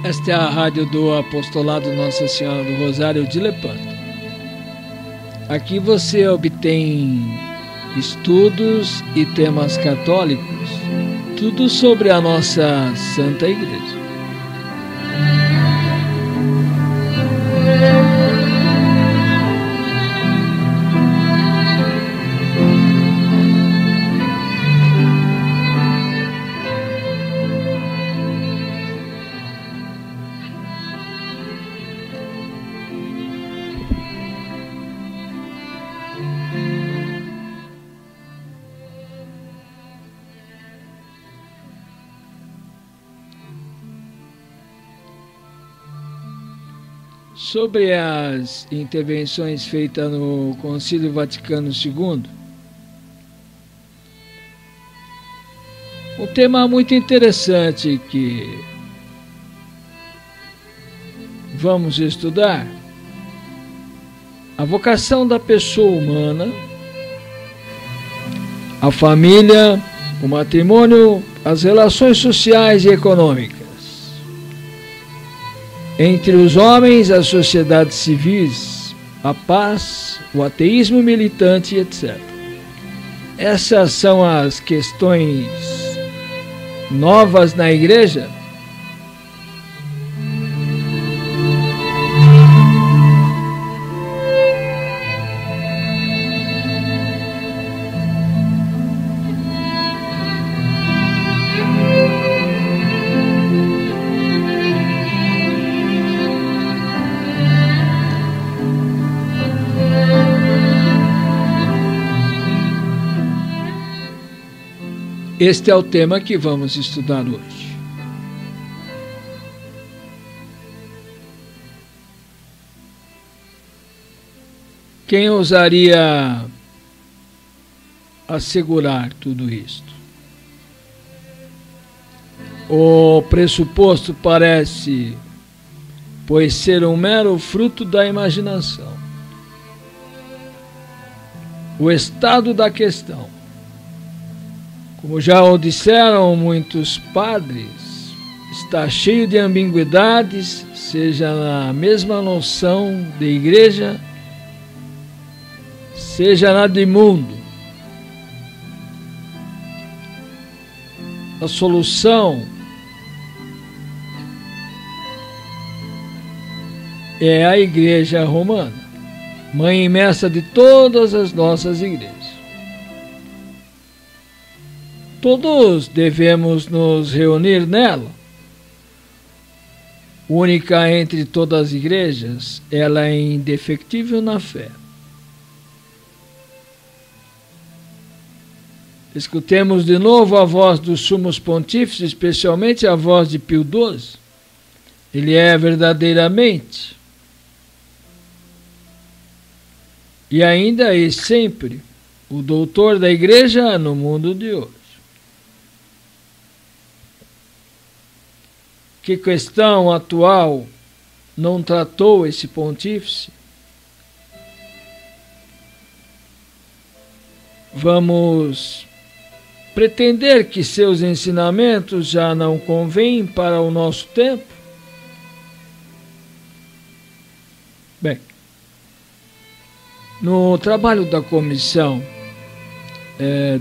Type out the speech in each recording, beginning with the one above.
Esta é a rádio do Apostolado Nossa Senhora do Rosário de Lepanto. Aqui você obtém estudos e temas católicos, tudo sobre a nossa Santa Igreja. Sobre as intervenções feitas no Concílio Vaticano II, um tema muito interessante que vamos estudar: a vocação da pessoa humana, a família, o matrimônio, as relações sociais e econômicas entre os homens, as sociedades civis, a paz, o ateísmo militante, etc. Essas são as questões novas na Igreja. Este é o tema que vamos estudar hoje. Quem ousaria assegurar tudo isto? O pressuposto parece, pois, ser um mero fruto da imaginação. O estado da questão, como já o disseram muitos padres, está cheio de ambiguidades, seja na mesma noção de igreja, seja na de mundo. A solução é a Igreja Romana, mãe e mestra de todas as nossas igrejas. Todos devemos nos reunir nela. Única entre todas as igrejas, ela é indefectível na fé. Escutemos de novo a voz dos sumos pontífices, especialmente a voz de Pio XII. Ele é verdadeiramente e ainda e sempre o doutor da Igreja no mundo de hoje. Que questão atual não tratou esse pontífice? Vamos pretender que seus ensinamentos já não convêm para o nosso tempo? Bem, no trabalho da comissão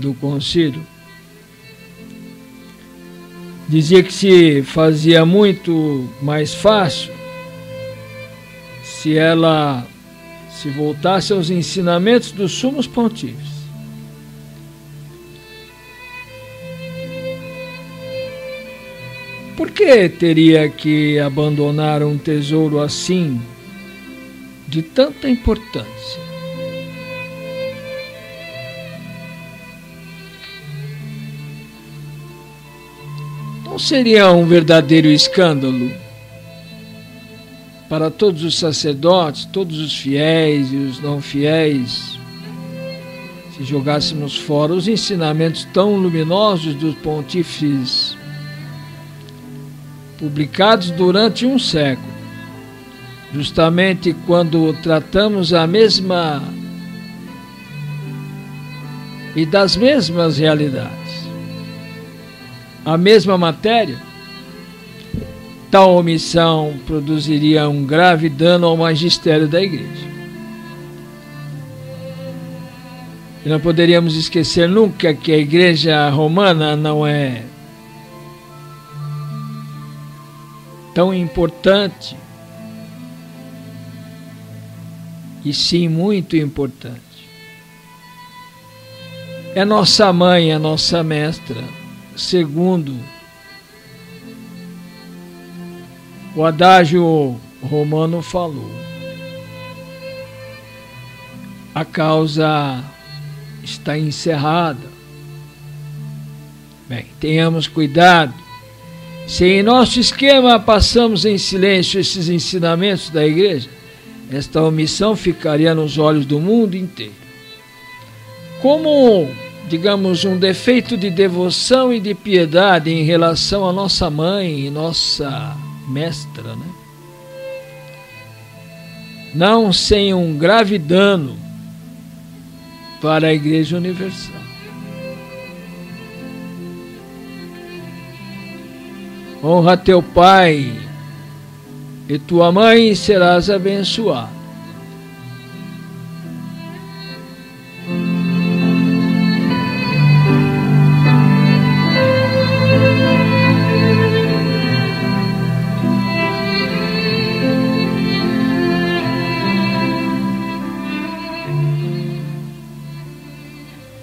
do concílio, dizia que se fazia muito mais fácil se ela se voltasse aos ensinamentos dos sumos pontífices. Por que teria que abandonar um tesouro assim, de tanta importância? Não seria um verdadeiro escândalo para todos os sacerdotes, todos os fiéis e os não fiéis, se jogássemos fora os ensinamentos tão luminosos dos pontífices publicados durante um século, justamente quando tratamos a mesma e das mesmas realidades, a mesma matéria? Tal omissão produziria um grave dano ao magistério da Igreja. E não poderíamos esquecer nunca que a Igreja Romana não é tão importante, e sim muito importante. É nossa mãe, é nossa mestra, segundo o adágio romano falou. A causa está encerrada. Bem, tenhamos cuidado. Se em nosso esquema passamos em silêncio esses ensinamentos da Igreja, esta omissão ficaria nos olhos do mundo inteiro como, digamos, um defeito de devoção e de piedade em relação à nossa mãe e nossa mestra, né? Não sem um grave dano para a Igreja Universal. Honra teu pai e tua mãe e serás abençoado.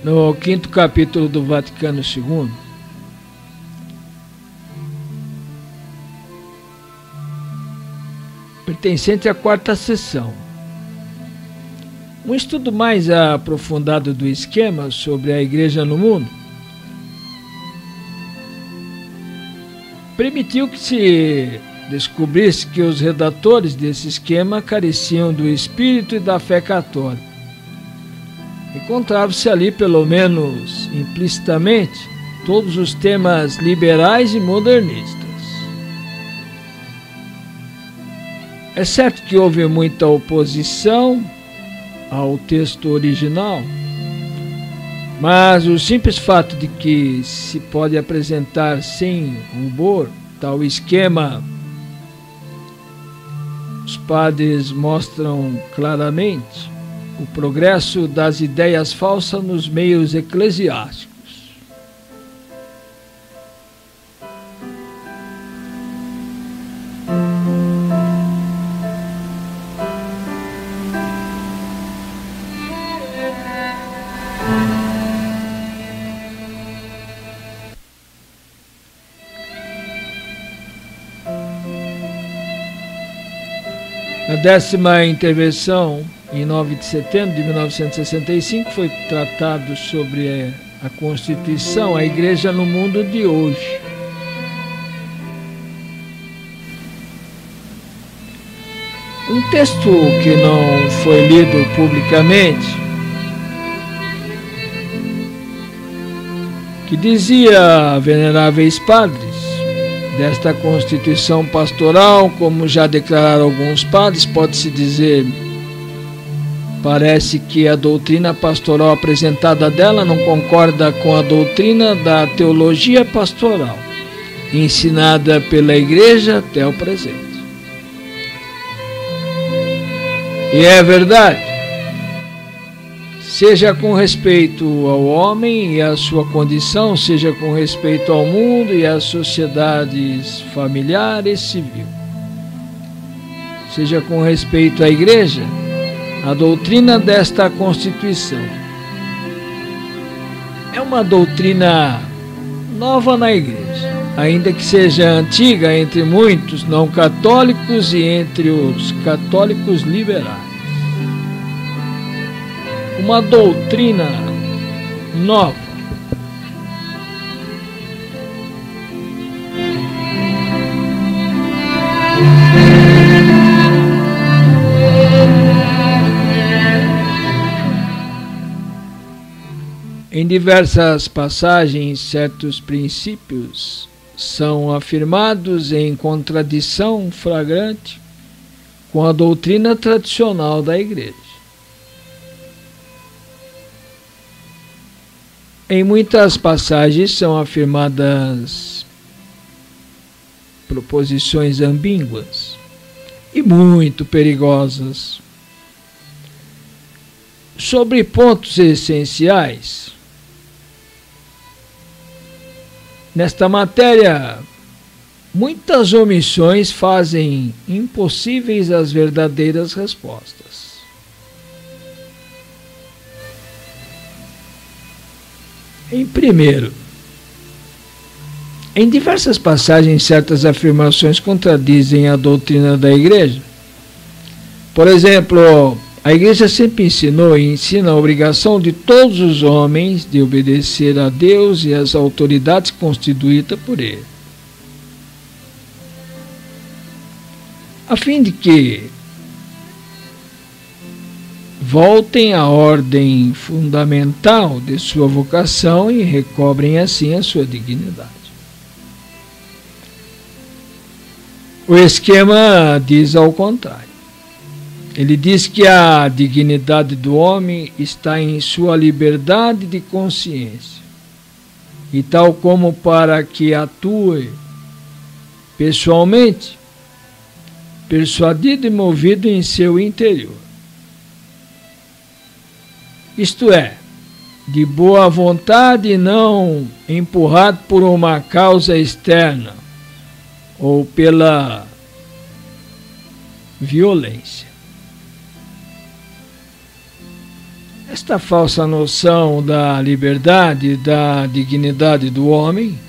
No 5º capítulo do Vaticano II, pertencente à 4ª sessão, um estudo mais aprofundado do esquema sobre a Igreja no mundo permitiu que se descobrisse que os redatores desse esquema careciam do espírito e da fé católica. Encontravam-se ali, pelo menos implicitamente, todos os temas liberais e modernistas. É certo que houve muita oposição ao texto original, mas o simples fato de que se pode apresentar sem rubor tal esquema, os padres mostram claramente o progresso das ideias falsas nos meios eclesiásticos. Na 10ª intervenção, em 9 de setembro de 1965, foi tratado sobre a Constituição, a Igreja no mundo de hoje. Um texto que não foi lido publicamente, que dizia, veneráveis padres, desta Constituição pastoral, como já declararam alguns padres, pode-se dizer, parece que a doutrina pastoral apresentada dela não concorda com a doutrina da teologia pastoral, ensinada pela Igreja até o presente. E é verdade, seja com respeito ao homem e à sua condição, seja com respeito ao mundo e às sociedades familiar e civil, seja com respeito à Igreja, a doutrina desta Constituição é uma doutrina nova na Igreja, ainda que seja antiga entre muitos não católicos e entre os católicos liberais. Uma doutrina nova. Em diversas passagens, certos princípios são afirmados em contradição flagrante com a doutrina tradicional da Igreja. Em muitas passagens são afirmadas proposições ambíguas e muito perigosas. Sobre pontos essenciais, nesta matéria, muitas omissões fazem impossíveis as verdadeiras respostas. Em primeiro, em diversas passagens, certas afirmações contradizem a doutrina da Igreja. Por exemplo, a Igreja sempre ensinou e ensina a obrigação de todos os homens de obedecer a Deus e às autoridades constituídas por Ele, a fim de que voltem à ordem fundamental de sua vocação e recobrem assim a sua dignidade. O esquema diz ao contrário. Ele diz que a dignidade do homem está em sua liberdade de consciência, e tal como para que atue pessoalmente, persuadido e movido em seu interior. Isto é, de boa vontade e não empurrado por uma causa externa ou pela violência. Esta falsa noção da liberdade e da dignidade do homem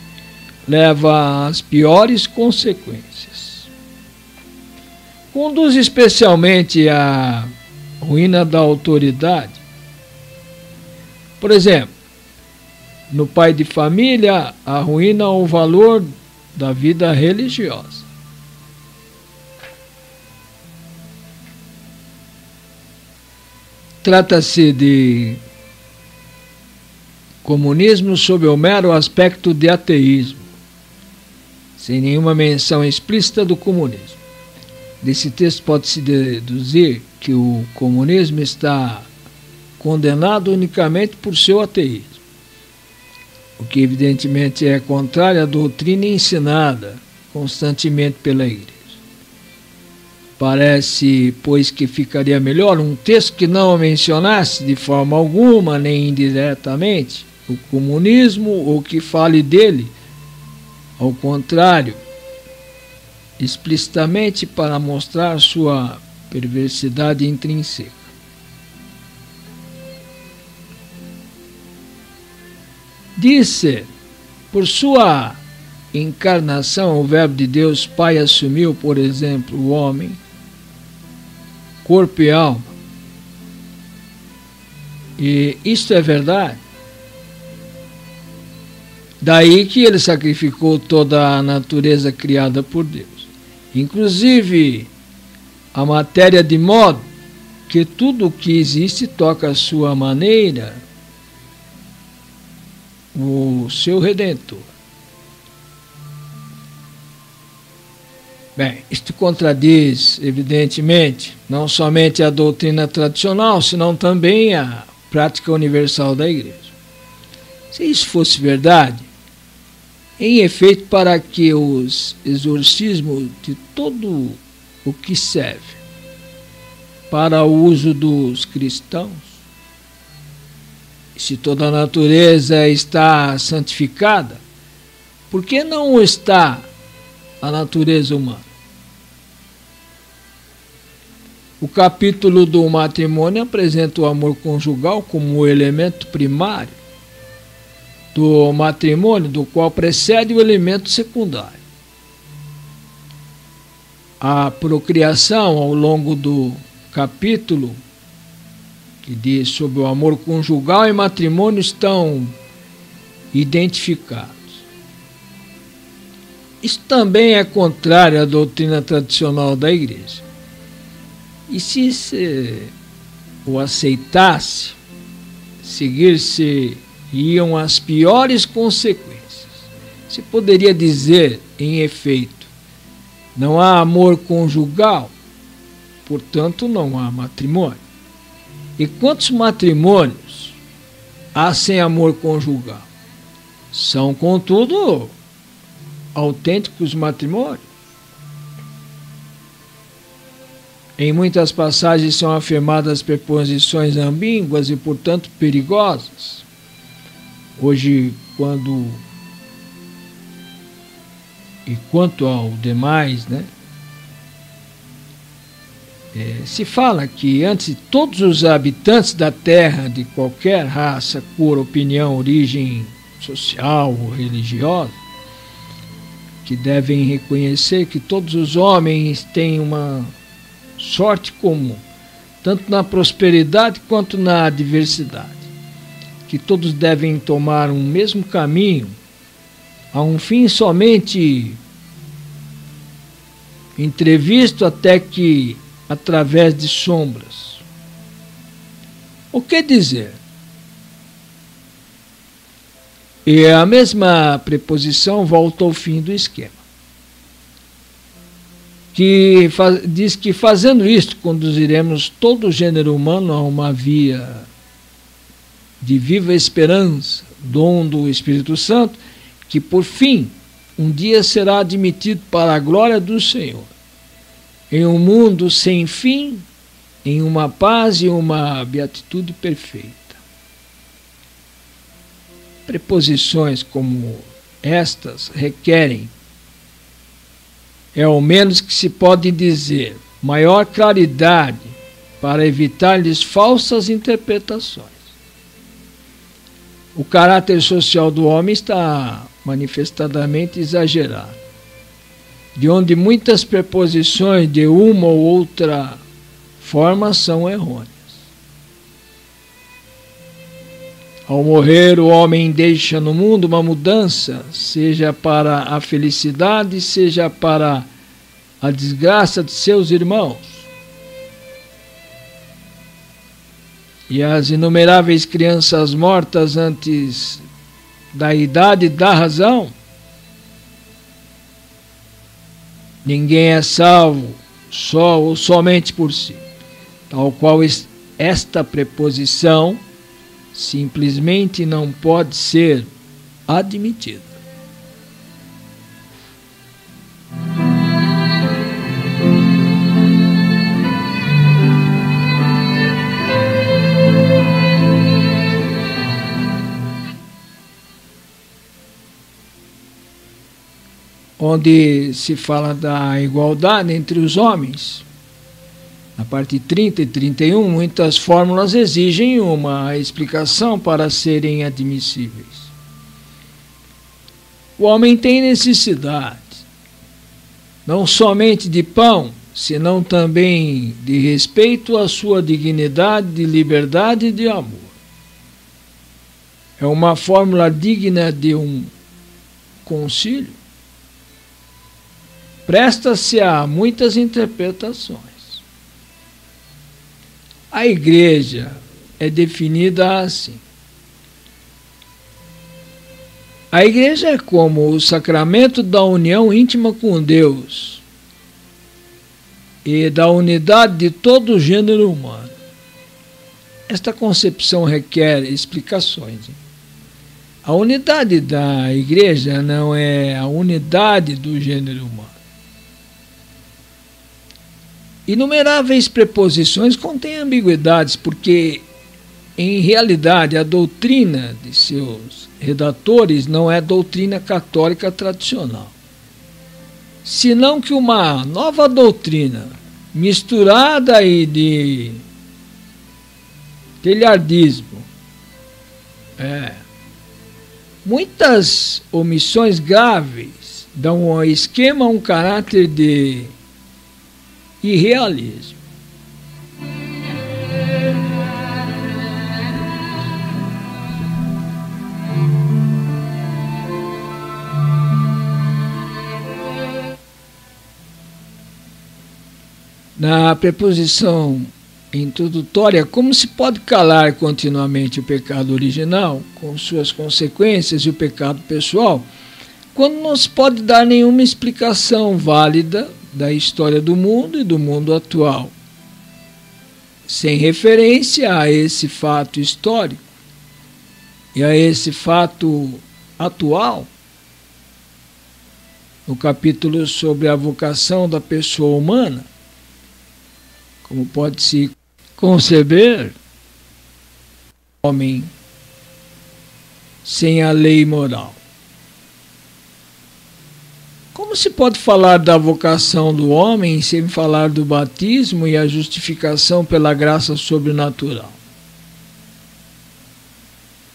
leva às piores consequências. Conduz especialmente à ruína da autoridade. Por exemplo, no pai de família, arruína o valor da vida religiosa. Trata-se de comunismo sob o mero aspecto de ateísmo, sem nenhuma menção explícita do comunismo. Desse texto pode-se deduzir que o comunismo está condenado unicamente por seu ateísmo, o que evidentemente é contrário à doutrina ensinada constantemente pela Igreja. Parece, pois, que ficaria melhor um texto que não mencionasse de forma alguma, nem indiretamente, o comunismo, ou que fale dele, ao contrário, explicitamente para mostrar sua perversidade intrínseca. Disse, por sua encarnação, o Verbo de Deus Pai assumiu, por exemplo, o homem, corpo e alma. E isto é verdade. Daí que ele sacrificou toda a natureza criada por Deus, inclusive a matéria, de modo que tudo o que existe toca a sua maneira o seu Redentor. Bem, isto contradiz, evidentemente, não somente a doutrina tradicional, senão também a prática universal da Igreja. Se isso fosse verdade, em efeito, para que os exorcismos de todo o que serve para o uso dos cristãos, se toda a natureza está santificada, por que não está a natureza humana? O capítulo do matrimônio apresenta o amor conjugal como o elemento primário do matrimônio, do qual precede o elemento secundário. A procriação, ao longo do capítulo que diz sobre o amor conjugal e matrimônio, estão identificados. Isso também é contrário à doutrina tradicional da Igreja. E se o aceitasse, seguir-se iam as piores consequências. Se poderia dizer, em efeito, não há amor conjugal, portanto não há matrimônio. E quantos matrimônios há sem amor conjugal? São, contudo, autênticos matrimônios. Em muitas passagens são afirmadas preposições ambíguas e, portanto, perigosas. Hoje, quanto ao demais, se fala que antes todos os habitantes da Terra, de qualquer raça, cor, opinião, origem social ou religiosa, que devem reconhecer que todos os homens têm uma sorte comum, tanto na prosperidade quanto na adversidade, que todos devem tomar um mesmo caminho, a um fim somente entrevisto até que através de sombras. O que dizer? E a mesma preposição volta ao fim do esquema, que diz que fazendo isto conduziremos todo o gênero humano a uma via de viva esperança, dom do Espírito Santo, que por fim um dia será admitido para a glória do Senhor, em um mundo sem fim, em uma paz e uma beatitude perfeita. Preposições como estas requerem, ao menos que se pode dizer, maior claridade para evitar-lhes falsas interpretações. O caráter social do homem está manifestadamente exagerado, de onde muitas preposições de uma ou outra forma são errôneas. Ao morrer, o homem deixa no mundo uma mudança, seja para a felicidade, seja para a desgraça de seus irmãos. E as inumeráveis crianças mortas antes da idade da razão, ninguém é salvo só ou somente por si, tal qual esta preposição simplesmente não pode ser admitida. Onde se fala da igualdade entre os homens, na parte 30 e 31, muitas fórmulas exigem uma explicação para serem admissíveis. O homem tem necessidade, não somente de pão, senão também de respeito à sua dignidade, de liberdade e de amor. É uma fórmula digna de um concílio. Presta-se a muitas interpretações. A igreja é definida assim. A igreja é como o sacramento da união íntima com Deus e da unidade de todo o gênero humano. Esta concepção requer explicações. A unidade da igreja não é a unidade do gênero humano. Inumeráveis preposições contêm ambiguidades, porque, em realidade, a doutrina de seus redatores não é doutrina católica tradicional, senão que uma nova doutrina, misturada aí de telhardismo, muitas omissões graves dão ao esquema um caráter de irrealismo. Na preposição introdutória, como se pode calar continuamente o pecado original, com suas consequências, e o pecado pessoal, quando não se pode dar nenhuma explicação válida da história do mundo e do mundo atual, sem referência a esse fato histórico e a esse fato atual? No capítulo sobre a vocação da pessoa humana, Como pode-se conceber homem sem a lei moral? Como se pode falar da vocação do homem sem falar do batismo e a justificação pela graça sobrenatural?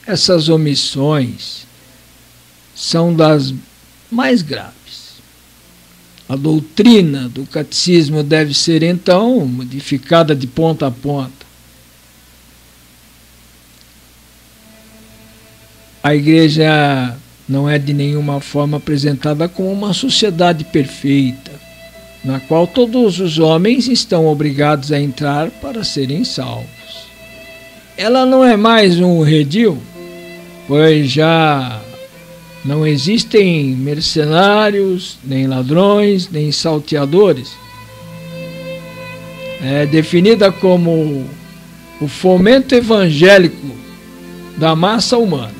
Essas omissões são das mais graves. A doutrina do catecismo deve ser, então, modificada de ponta a ponta. A Igreja não é de nenhuma forma apresentada como uma sociedade perfeita, na qual todos os homens estão obrigados a entrar para serem salvos. Ela não é mais um redil, pois já não existem mercenários, nem ladrões, nem salteadores. É definida como o fomento evangélico da massa humana.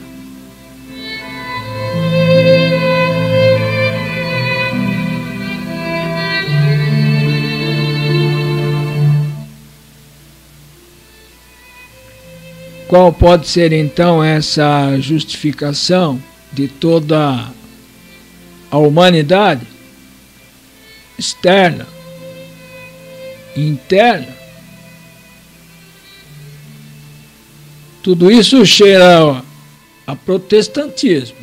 Qual pode ser então essa justificação de toda a humanidade? Externa, interna. Tudo isso cheira a protestantismo.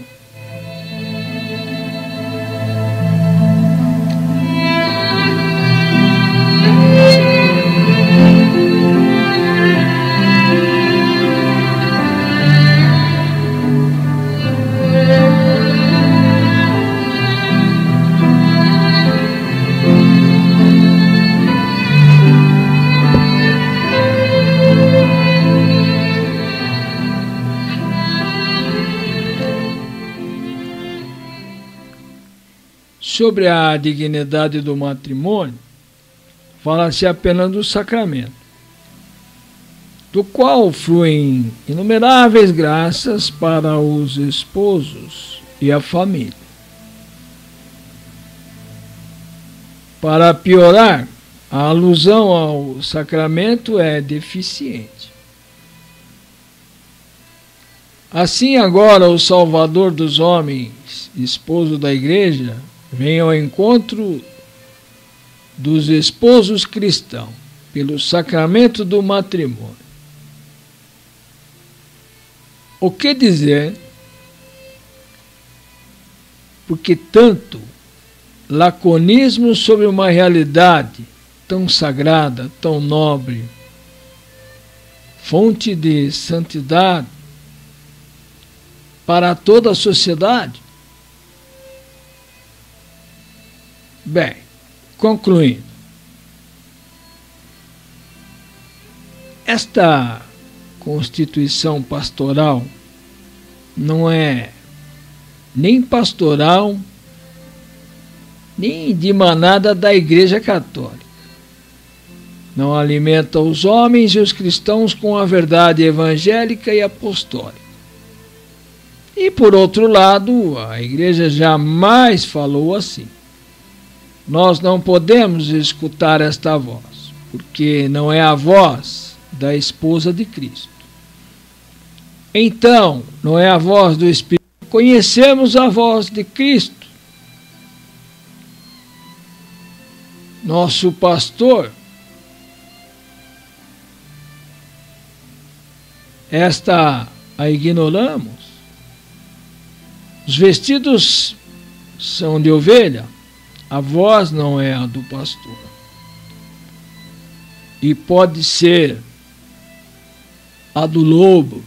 Sobre a dignidade do matrimônio, fala-se apenas do sacramento, do qual fluem inumeráveis graças para os esposos e a família. Para piorar, a alusão ao sacramento é deficiente. Assim, agora, o Salvador dos homens, esposo da Igreja, vem ao encontro dos esposos cristãos pelo sacramento do matrimônio. O que dizer? Porque tanto laconismo sobre uma realidade tão sagrada, tão nobre, fonte de santidade para toda a sociedade? Bem, concluindo, esta Constituição pastoral não é nem pastoral, nem de manada da Igreja Católica. Não alimenta os homens e os cristãos com a verdade evangélica e apostólica. E, por outro lado, a Igreja jamais falou assim. Nós não podemos escutar esta voz, porque não é a voz da esposa de Cristo. Então, não é a voz do Espírito. Conhecemos a voz de Cristo, nosso pastor. Esta a ignoramos. Os vestidos são de ovelha. A voz não é a do pastor. E pode ser a do lobo.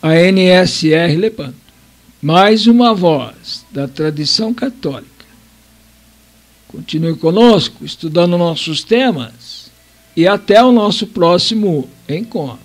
A NSR Lepanto, mais uma voz da tradição católica. Continue conosco, estudando nossos temas e até o nosso próximo encontro.